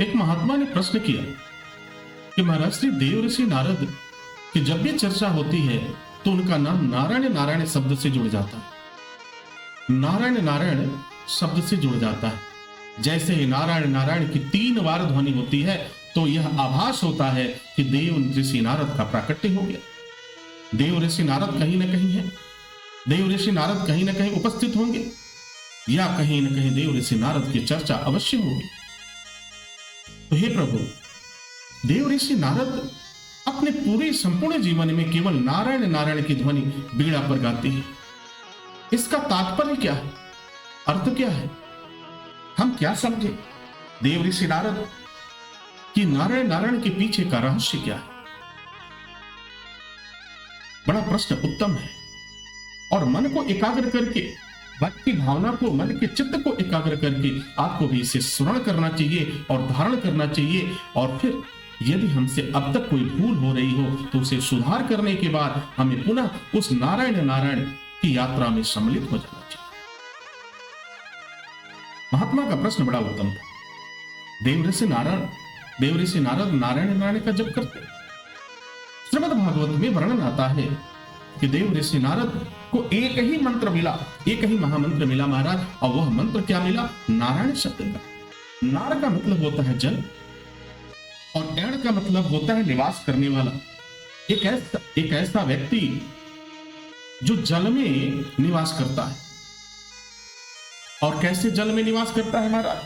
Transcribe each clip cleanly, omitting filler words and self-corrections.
एक महात्मा ने प्रश्न किया कि महाराज श्री देव ऋषि नारद की जब भी चर्चा होती है तो उनका नाम नारायण नारायण शब्द से जुड़ जाता है। नारायण नारायण शब्द से जुड़ जाता है। जैसे ही नारायण नारायण की 3 बार ध्वनि होती है तो यह आभास होता है कि देव ऋषि नारद का प्राकट्य हो गया। देव ऋषि नारद कहीं ना कहीं है, देव ऋषि नारद कहीं ना कहीं उपस्थित होंगे या कहीं ना कहीं देव ऋषि नारद की चर्चा अवश्य होगी। तो हे प्रभु, देव ऋषि नारद अपने पूरे संपूर्ण जीवन में केवल नारायण नारायण की ध्वनि बीड़ा पर गाती है। इसका तात्पर्य क्या है, अर्थ क्या है, हम क्या समझे देव ऋषि नारद कि नारायण नारायण के पीछे का रहस्य क्या है? बड़ा प्रश्न उत्तम है। और मन को एकाग्र करके, भक्ति भावना को, मन के चित्त को एकाग्र करके आपको भी इसे स्मरण करना चाहिए और धारण करना चाहिए। और फिर यदि हमसे अब तक कोई भूल हो रही हो तो उसे सुधार करने के बाद हमें पुनः उस नारायण नारायण की यात्रा में सम्मिलित हो जाना चाहिए। महात्मा का प्रश्न बड़ा उत्तम था। देव ऋषि नारद नारायण नारायण का जप करते। श्रीमद् भागवत में वर्णन आता है कि देव ऋषि नारद को एक ही मंत्र मिला, एक ही महामंत्र मिला महाराज। और वह मंत्र क्या मिला? नारायण शब्द का। नार का मतलब होता है जल और एण का मतलब होता है निवास करने वाला। एक ऐसा व्यक्ति जो जल में निवास करता है। और कैसे जल में निवास करता है महाराज?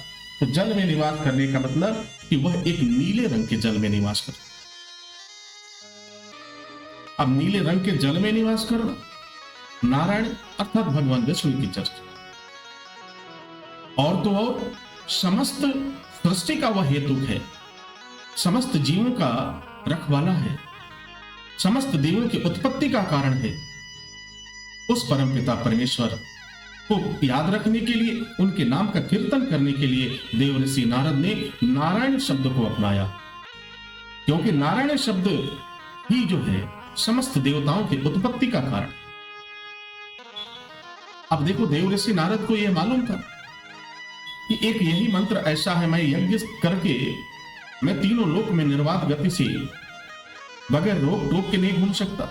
तो जल में निवास करने का मतलब कि वह एक नीले रंग के जल में निवास करता है। अब नीले रंग के जल में निवास करना, नारायण अर्थात भगवान विष्णु की चर्चा। और तो और समस्त सृष्टि का वह हेतु है, समस्त जीवों का रखवाला है, समस्त देवों की उत्पत्ति का कारण है। उस परमपिता परमेश्वर को याद रखने के लिए, उनके नाम का कीर्तन करने के लिए देव ऋषि नारद ने नारायण शब्द को अपनाया। क्योंकि नारायण शब्द ही जो है समस्त देवताओं की उत्पत्ति का कारण। अब देखो, देव ऋषि नारद को यह मालूम था कि एक यही मंत्र ऐसा है, मैं यज्ञ करके मैं तीनों लोक में निर्वाध गति से बगैर रोक टोक के नहीं घूम सकता।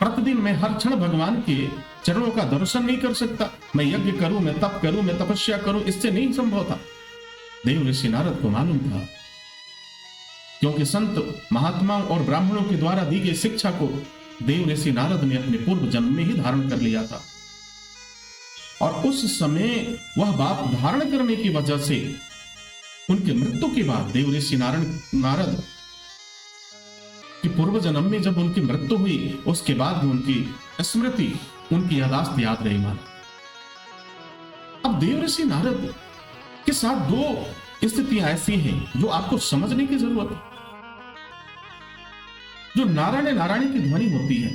प्रतिदिन मैं हर क्षण भगवान के चरणों का दर्शन नहीं कर सकता। मैं यज्ञ करूं, मैं तप करूं, मैं तपस्या करूं, इससे नहीं संभव था। देव ऋषि नारद को मालूम था, क्योंकि संत महात्माओं और ब्राह्मणों के द्वारा दी गई शिक्षा को देव ऋषि नारद ने अपने पूर्व जन्म में ही धारण कर लिया था। और उस समय वह बात धारण करने की वजह से उनके मृत्यु के बाद देव ऋषि नारद कि पूर्व जन्म में जब उनकी मृत्यु हुई उसके बाद उनकी स्मृति, उनकी यादाश्त याद रही माना। अब देव ऋषि नारद के साथ 2 स्थितियां ऐसी हैं जो आपको समझने की जरूरत है। जो नारायण नारायण की ध्वनि होती है,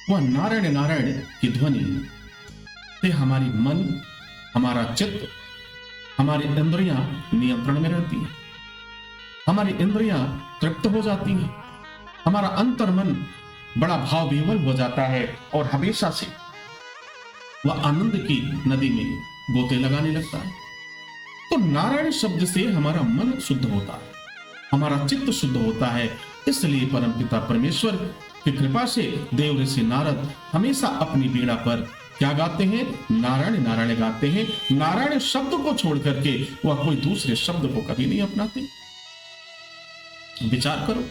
वह नारायण नारायण की ध्वनि से हमारी मन, हमारा चित्त, हमारी इंद्रियां नियंत्रण में रहती है, हमारी इंद्रियां तृप्त हो जाती हैं, हमारा अंतर्मन बड़ा भाव विह्वल हो जाता है और हमेशा से वह आनंद की नदी में गोते लगाने लगता है। तो नारायण शब्द से हमारा मन शुद्ध होता है, हमारा चित्त शुद्ध होता है। इसलिए परमपिता परमेश्वर की कृपा से देव ऋषि नारद हमेशा अपनी बीड़ा पर क्या गाते हैं? नारायण नारायण गाते हैं। नारायण शब्द को छोड़ करके वह कोई दूसरे शब्द को कभी नहीं अपनाते। विचार करो।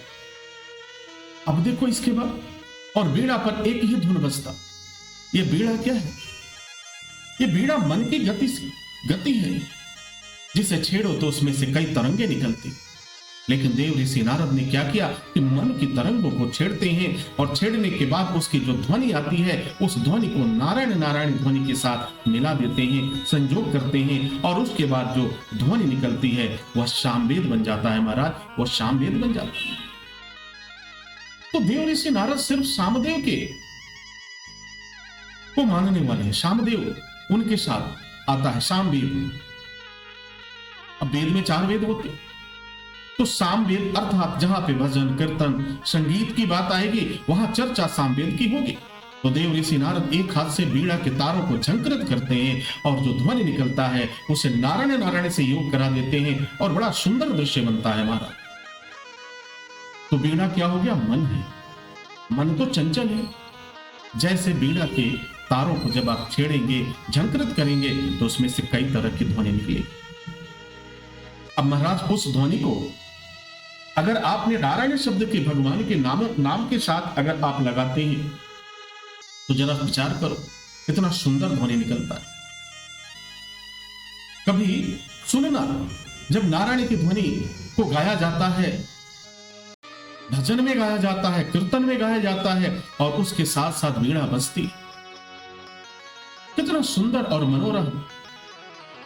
अब देखो इसके बाद, और बीड़ा पर एक ही धुन बजता। यह बीड़ा क्या है? यह बीड़ा मन की गति है, जिसे छेड़ो तो उसमें से कई तरंगे निकलती। लेकिन देव ऋषि नारद ने क्या किया कि मन की तरंगों को छेड़ते हैं और छेड़ने के बाद उसकी जो ध्वनि आती है उस ध्वनि को नारायण नारायण ध्वनि के साथ मिला देते हैं, संयोग करते हैं। और उसके बाद जो ध्वनि निकलती है वह सामवेद बन जाता है महाराज, वह सामवेद बन जाता है। तो देव ऋषि नारद सिर्फ सामदेव के को मानने वाले हैं। सामदेव उनके साथ आता है सामवेद। अब वेद में 4 वेद होते, तो सामवेद अर्थात जहां पे भजन कीर्तन संगीत की बात आएगी वहां चर्चा सामवेद की होगी। तो देव ऋषि नारद एक हाथ से बीड़ा के तारों को झंकृत करते हैं और जो ध्वनि निकलता है उसे नारायण नारायण से योग करा देते हैं और बड़ा सुंदर दृश्य बनता है महाराज। तो बीड़ा क्या हो गया? मन है। मन तो चंचल है। जैसे बीड़ा के तारों को जब आप छेड़ेंगे, झंकृत करेंगे, तो उसमें से कई तरह की ध्वनि निकलेगी। अब महाराज उस ध्वनि को अगर आपने नारायण शब्द के भगवान के नाम के साथ अगर आप लगाते हैं तो जरा विचार करो कितना सुंदर ध्वनि निकलता है। कभी सुनना, जब नारायण की ध्वनि को गाया जाता है, भजन में गाया जाता है, कीर्तन में गाया जाता है और उसके साथ साथ वीणा बजती, कितना सुंदर और मनोरम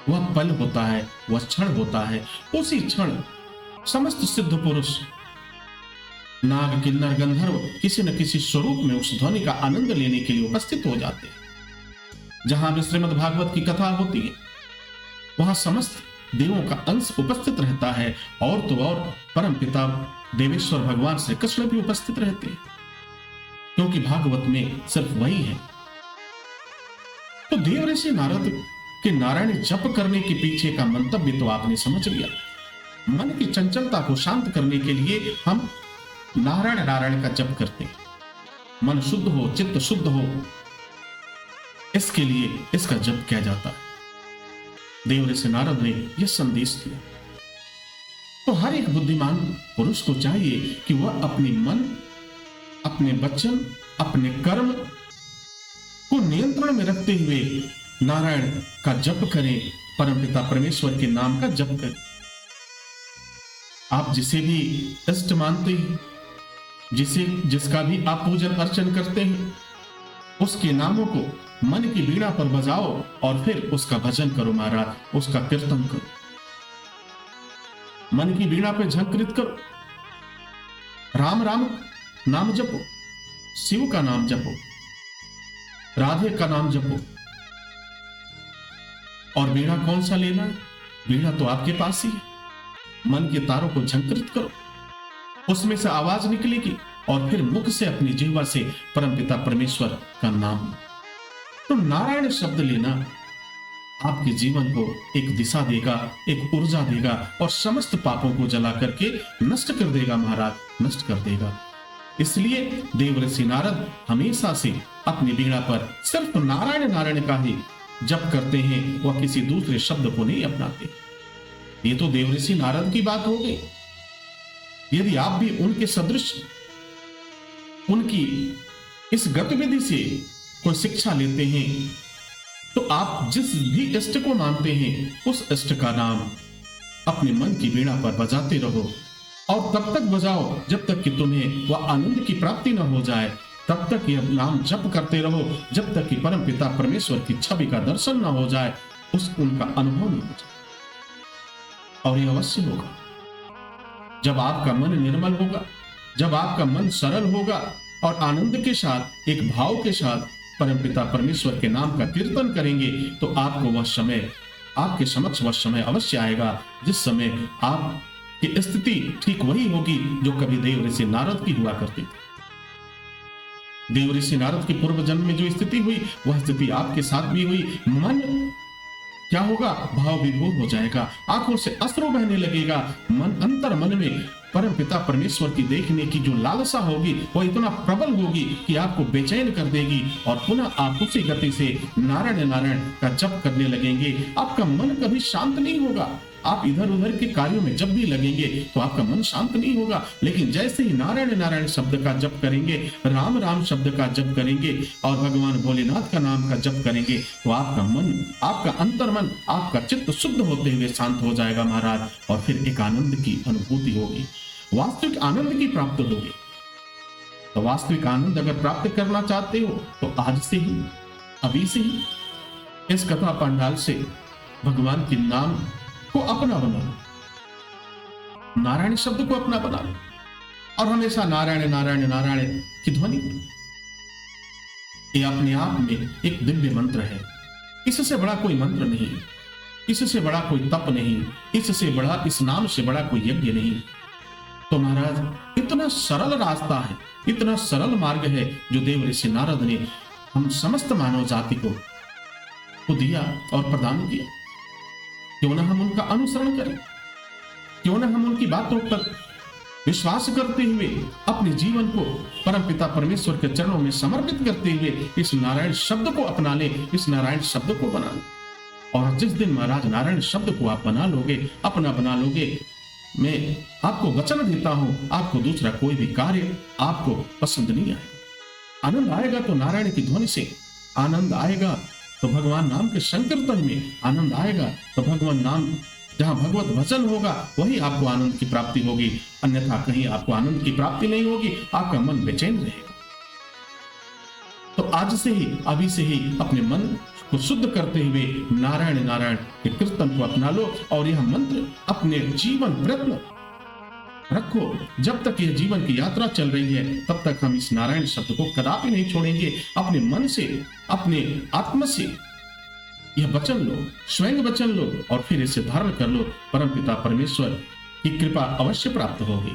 वह पल होता है, वह क्षण होता है। उसी क्षण समस्त सिद्ध पुरुष, नाग, किन्नर, गंधर्व किसी न किसी स्वरूप में उस ध्वनि का आनंद लेने के लिए उपस्थित हो जाते हैं। जहां भी श्रीमद् भागवत की कथा होती है वहां समस्त देवों का अंश उपस्थित रहता है और तो और परम पिता देवेश्वर भगवान श्री कृष्ण भी उपस्थित रहते हैं, क्योंकि भागवत में सिर्फ वही है। तो देव ऋषि नारद के नारायण जप करने के पीछे का मंतव्य तो आपने समझ लिया। मन की चंचलता को शांत करने के लिए हम नारायण नारायण का जप करते हैं। मन शुद्ध हो, चित्त शुद्ध हो, इसके लिए इसका जप किया जाता है। देव ऋषि नारद ने यह संदेश दिया। तो हर एक बुद्धिमान पुरुष को चाहिए कि वह अपने मन, अपने वचन, अपने कर्म को नियंत्रण में रखते हुए नारायण का जप करें, परमपिता परमेश्वर के नाम का जप करें। आप जिसे भी इष्ट मानते हैं, जिसका भी आप पूजन अर्चन करते हैं, उसके नामों को मन की वीणा पर बजाओ और फिर उसका भजन करो महाराज, उसका कीर्तन करो। मन की वीणा पे झंकृत करो, राम राम नाम जपो, शिव का नाम जपो, राधे का नाम जपो। और वीणा कौन सा लेना है? वीणा तो आपके पास ही है। मन के तारों को झंकृत करो, उसमें से आवाज निकलेगी और फिर मुख से अपनी जिह्वा से परमपिता परमेश्वर का नाम। तो नारायण शब्द लेना आपके जीवन को एक दिशा देगा, एक ऊर्जा देगा और समस्त पापों को जला करके नष्ट कर देगा महाराज, नष्ट कर देगा। इसलिए देव ऋषि नारद हमेशा से अपनी वीणा पर सिर्फ नारायण नारायण का ही जप करते हैं, वह किसी दूसरे शब्द को नहीं अपनाते। ये तो देव ऋषि नारद की बात हो गई। यदि आप भी उनके सदृश, उनकी इस गतिविधि से कोई शिक्षा लेते हैं तो आप जिस भी इष्ट को मानते हैं उस इष्ट का नाम अपने मन की वीणा पर बजाते रहो और तब तक बजाओ जब तक कि तुम्हें वह आनंद की प्राप्ति न हो जाए। तब तक यह नाम जप करते रहो जब तक कि परम पिता परमेश्वर की छवि का दर्शन न हो जाए, उनका अनुभव न हो जाए। और यह अवश्य होगा जब आपका मन निर्मल होगा, जब आपका मन सरल होगा और आनंद के साथ, एक भाव के साथ परमपिता परमेश्वर के नाम का कीर्तन करेंगे, तो आपको वह समय, आपके समक्ष वह समय अवश्य आएगा जिस समय आपकी स्थिति ठीक वही होगी जो कभी देव ऋषि नारद की हुआ करती थी। देव ऋषि नारद की पूर्व जन्म में जो स्थिति हुई वह स्थिति आपके साथ भी हुई। मन क्या होगा? भाव विभोर हो जाएगा, आंखों से अश्रु बहने लगेगा। मन, अंतर मन में परम पिता परमेश्वर की देखने की जो लालसा होगी वह इतना प्रबल होगी कि आपको बेचैन कर देगी और पुनः आप उसी गति से नारायण नारायण का जप करने लगेंगे। आपका मन कभी शांत नहीं होगा। आप इधर उधर के कार्यों में जब भी लगेंगे तो आपका मन शांत नहीं होगा, लेकिन जैसे ही नारायण नारायण शब्द का जप करेंगे, राम राम शब्द का जप करेंगे और भगवान भोलेनाथ का नाम का जप करेंगे तो आपका मन, आपका अंतर्मन, आपका चित्त शुद्ध होते हुए शांत हो जाएगा महाराज। और फिर एक आनंद की अनुभूति होगी, वास्तविक आनंद की प्राप्त होगी। तो वास्तविक आनंद अगर प्राप्त करना चाहते हो तो आज से ही, अभी से ही इस कथा पंडाल से भगवान के नाम को अपना बना लो, नारायण शब्द को अपना बना लो और हमेशा नारायण नारायण नारायण की ध्वनि करो। ये अपने आप में एक दिव्य मंत्र है। इससे बड़ा कोई मंत्र नहीं, इससे बड़ा कोई तप नहीं, इससे बड़ा, इस नाम से बड़ा कोई यज्ञ नहीं। तो महाराज इतना सरल रास्ता है, इतना सरल मार्ग है जो देव ऋषि नारद ने हम समस्त मानव जाति को दिया और प्रदान किया। क्यों ना हम उनका अनुसरण करें, क्यों ना हम उनकी बातों पर विश्वास करते हुए अपने जीवन को परमपिता परमेश्वर के चरणों में समर्पित करते हुए इस नारायण शब्द को अपना ले, इस नारायण शब्द को बना ले। और जिस दिन महाराज नारायण शब्द को आप बना लोगे, अपना बना लोगे, मैं आपको वचन देता हूं, आपको दूसरा कोई भी कार्य आपको पसंद नहीं आएगा। आनंद आएगा तो नारायण की ध्वनि से, आनंद आएगा तो भगवान नाम के संकीर्तन में, आनंद आएगा तो भगवान नाम, जहां भगवत वचन होगा वही आपको आनंद की प्राप्ति होगी, अन्यथा कहीं आपको आनंद की प्राप्ति नहीं होगी, आपका मन बेचैन रहेगा। तो आज से ही, अभी से ही अपने मन को शुद्ध करते हुए नारायण नारायण के कीर्तन को अपना लो और यह मंत्र अपने जीवन प्रयत्न रखो। जब तक यह जीवन की यात्रा चल रही है तब तक हम इस नारायण शब्द को कदापि नहीं छोड़ेंगे। अपने मन से, अपने आत्मा से यह वचन लो, स्वयं वचन लो और फिर इसे धारण कर लो। परमपिता परमेश्वर की कृपा अवश्य प्राप्त होगी।